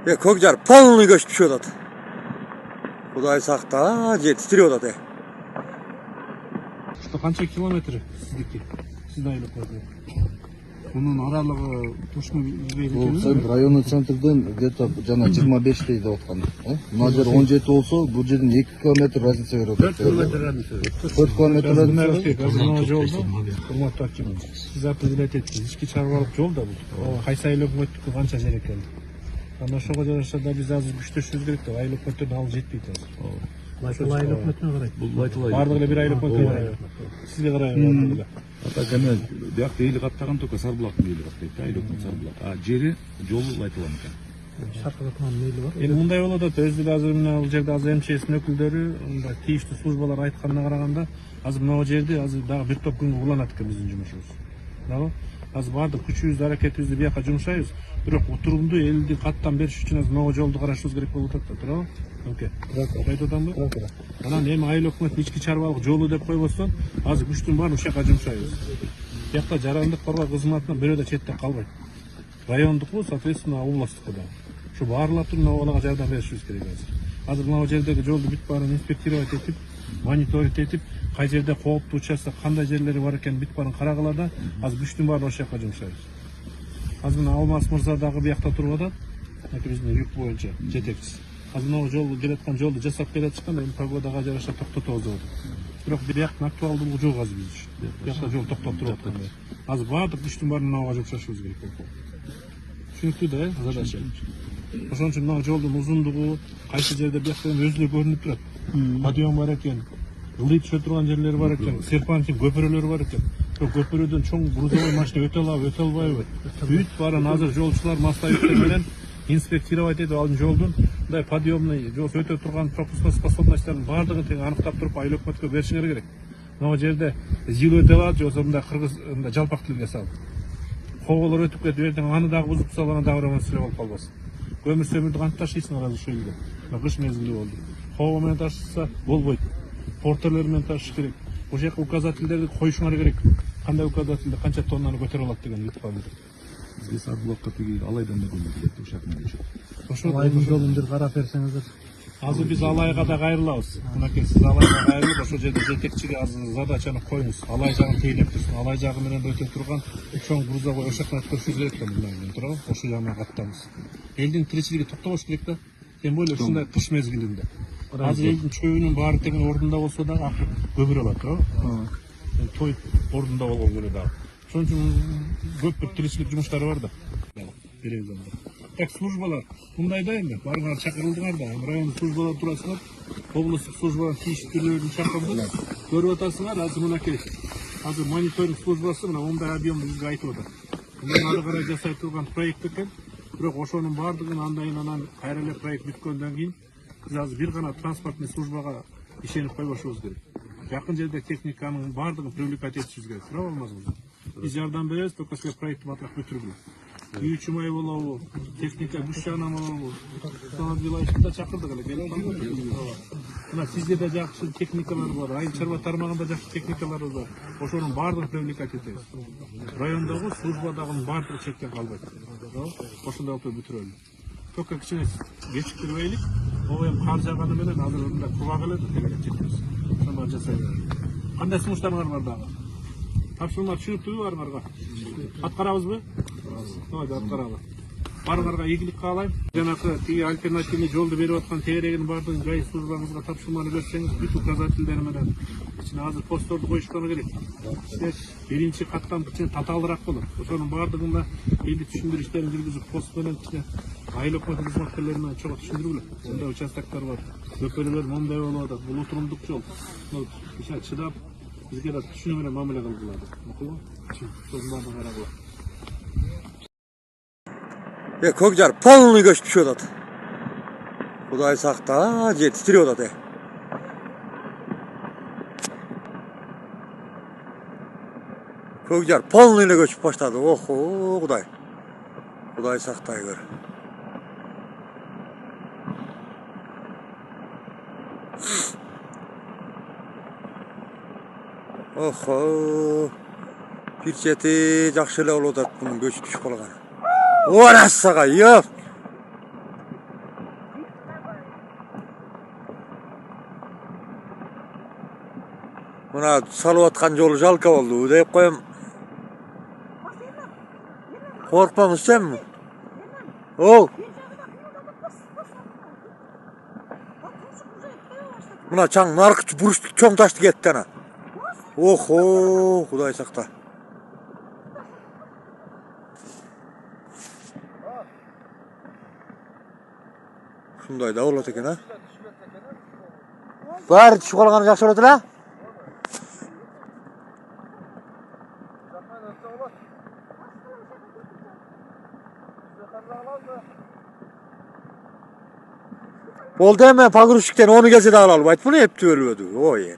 Көкжар полный көчүп түшүп атат. Кудай сакта, жер титирип атат. Что канча километр сиздики? Сиздин айлыкка. Bunun aralığı Тушму Бул районный центрден где-то жана 25 дейт деп аткан. Мына жер 17 болсо, бул жерден 2 километр разница берет. 4 километр разница. 4 километр разница. Мына жолду, урматтуу аким. Сиз определять этиңиз. Ички чарбалык жол да бул. Кайсы айлыкмөттүкү канча жер экен. Ана ошого жараша да биз азыр күчтөшүбүз керек да. Айлыкмөттөрдүн алып жетпейт азыр. Лайтылай айлыкмөтүнө карайт. Бул лайтылай. Бардыгы эле бир айлыкмөткө карайт. Сизге карайт. Ата гана биякта эли каттаган только Сарбулактын эли каттайт, айлыкмөт Сарбулак. А жери жолу лайтылган экен. Шаркыгатынан мейли бар. Эми мындай болот да, өзү азыр мына бул жерде азыр МЧСтин өкүлдөрү, мындай тийиштүү службалар айтканына караганда, азыр мына жерде азыр дагы бир топ күнгө уланат экен биздин жумушубуз. Мынабы? Азыр баардык күчүбүздү, аракетибизди бияка жумшайбыз. Бирок утурумду элди каттан бериш үчүн азыр мына жолду карашыбыз керек болуп атат да, туурабы? Оке. Айтып атамбы? Анан эми айыл өкмөттүн ички чарбалык жолу деп койбостон, азыр күчтүн баарын ушул жака жумшайбыз. Биякта жарандык коргоо кызматынан бирөө да четте калбайт. Райондуку, соответственно, областтыкы да. Ушу баарлап туруп мына балага жардам беришибиз керек азыр. Азыр мына жердеги жолду бүт баарын инспектировать этип, мониторить этип, кай жерде кооптуу участок, кандай жерлери бар экен бүт баарын карагыла да, азыр күчтүн баарын ошол жака жумшайбыз. Азыр мына Алмаз мырза дагы биякта туруп атат. Биздин юг боюнча жетекчиси. Азыр мына жолду келаткан жолду жасап келатышканда эми погодага жараша токтотобуз деп атат. Бирок бияктын актуалдуулугу жок азыр биз үчүн. Биякта жол токтоп туруп аткан. Азыр баардык күчтүн баарын мынага жумшашыбыз керек болуп. Түшүнүктүү да, задача. Ошон үчүн мына жолдун узундугу, кайсы жерде биякта өзүнө көрүнүп турат. Подъем бар экен, ылдый түшө турган жерлери бар экен, серпантин көпүрөлөр бар экен. Көпүрөдөн чоң грузовой машина өтө алабы, өтө албайбы? Бүт баарын азыр жолчулар массовиттер менен инспектировать этип алып жолдун мындай подъемный, жол өтө турган пропускной способностьтарын баардыгын тең аныктап туруп айыл өкмөткө беришиңер керек. Мына жерде жыл өтө алат, же болбосо мындай кыргыз жалпак тилге салып. Коголор өтүп кетип, эртең аны дагы бузуп салган дагы бир маселе болуп калбасын. Көмүр сөмүрдү кантип ташыйсыңар азыр ушул элде? Кыш мезгили болду. Кого менен ташыса болбойт. Портерлер менен ташыш керек. Ошол жака указательдерди коюшуңар керек. Кандай указательде канча тоннаны көтөрө алат деген үмүт. Бизге Сарбулакка тиги алайдан да көмүр келет ушакын болчу. Ошол айдын жолун бир карап берсеңиздер. Азыр биз Алайга да кайрылабыз. Мынакей сиз Алайга кайрылып, ошол жерде жетекчиге азыр задачаны коюңуз. Алай жагын тейлеп турсун. Алай жагы менен өтө турган чоң грузовой ошол жакка өткөрүшүбүз керек да мындан, туурабы? Ошол жагына каттабыз. Элдин тиричилиги токтобош керек да. Тем более ушундай кыш мезгилинде. Азыр элдин чөбүнүн баары тең ордунда болсо дагы акыр көбүр алат, туурабы? Той ордунда болгон керек дагы. Ошон үчүн көп бир тиричилик жумуштары бар да. Беребиз анда. Так службалар мындай да эми барыңар чакырылдыңар да, райондук службалар турасыңар, облустук службалар тийиштүүлөрүн чакырды. Көрүп атасыңар, азыр мынакей. Азыр мониторинг службасы мына мындай объем бизге айтып атат. Мунун ары карай жасай турган проект экен. Бирок ошонун баардыгын андан кайра эле проект бүткөндөн кийин биз азыр бир гана транспортный службага ишенип койбошубуз керек. Жакын жерде техниканын баардыгын привлекать этишибиз керек. Туурабы алмазбыз? Биз жардам беребиз, только силер проектти батыраак бүтүргүлө. Үй ичи май болобу, техника күч жагынан болобу, автомобиль да чакырдык эле келип калды. Мына сизде да жакшы техникалар бар, айыл чарба тармагында жакшы техникалар бар. Ошонун баардыгын привлекать этебиз. Райондогу службадагынын баардыгы четтен калбайт. Ошондой кылып бүтүрөлү. Только кичине кечиктирбейлик. Могу эми кар жааганы менен азыр мындай кургак эле делегат жетебиз. Ошону жасай берели. Кандай сунуштарыңар бар дагы? Тапшырмалар түшүнүктүүбү барыңарга? Аткарабызбы? Давайте аткаралы. Барыңарга ийгилик каалайм. Жанакы тиги альтернативный жолду берип аткан тегерегин баардыгын жай службаңызга тапшырманы берсеңиз, бүт указательдери менен ичине азыр постторду коюшканы керек. Биринчи каттан кичине татаалыраак болот. Ошонун баардыгында элди түшүндүрүштөрүн жүргүзүп, пост менен кичине айыл өкмөтү кызматкерлери менен чогуу түшүндүргүлө. Мындай участоктор бар. Көпөрөлөр момундай болуп атат. Бул отурумдук жол. Кичине чыдап бизге да түшүнүү менен мамиле кылгыла. Макулбу? Ошонун баардыгын карагыла. Көкжар полный көчүп түшүп атат. Кудай сакта, жер титирип атат. Көкжар полный эле көчүп баштады. Охо, Кудай. Кудай сактай көр. Охо. Бир чети жакшы эле болуп атат, мунун көчүп түшүп калганы. Орасаға, ёп! Buna salıp atkan yolu jalka oldu deyip koyayım. Korkmamız sen mi? Ol. Buna çan narkı buruştu çoğun taştı gitti ana. Oho, Kuday sakta. Şunday da ola tekin ha. Bari şu kalganı jakşı oladı la. Oldu hemen paguruşukten onu gelse de alalım. Ayt bunu hep diyordu. O yani.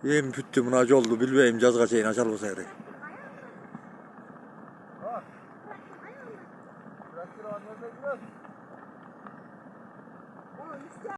Yem püttü münacı oldu bilmeyim cazga şeyin açar bu seyre.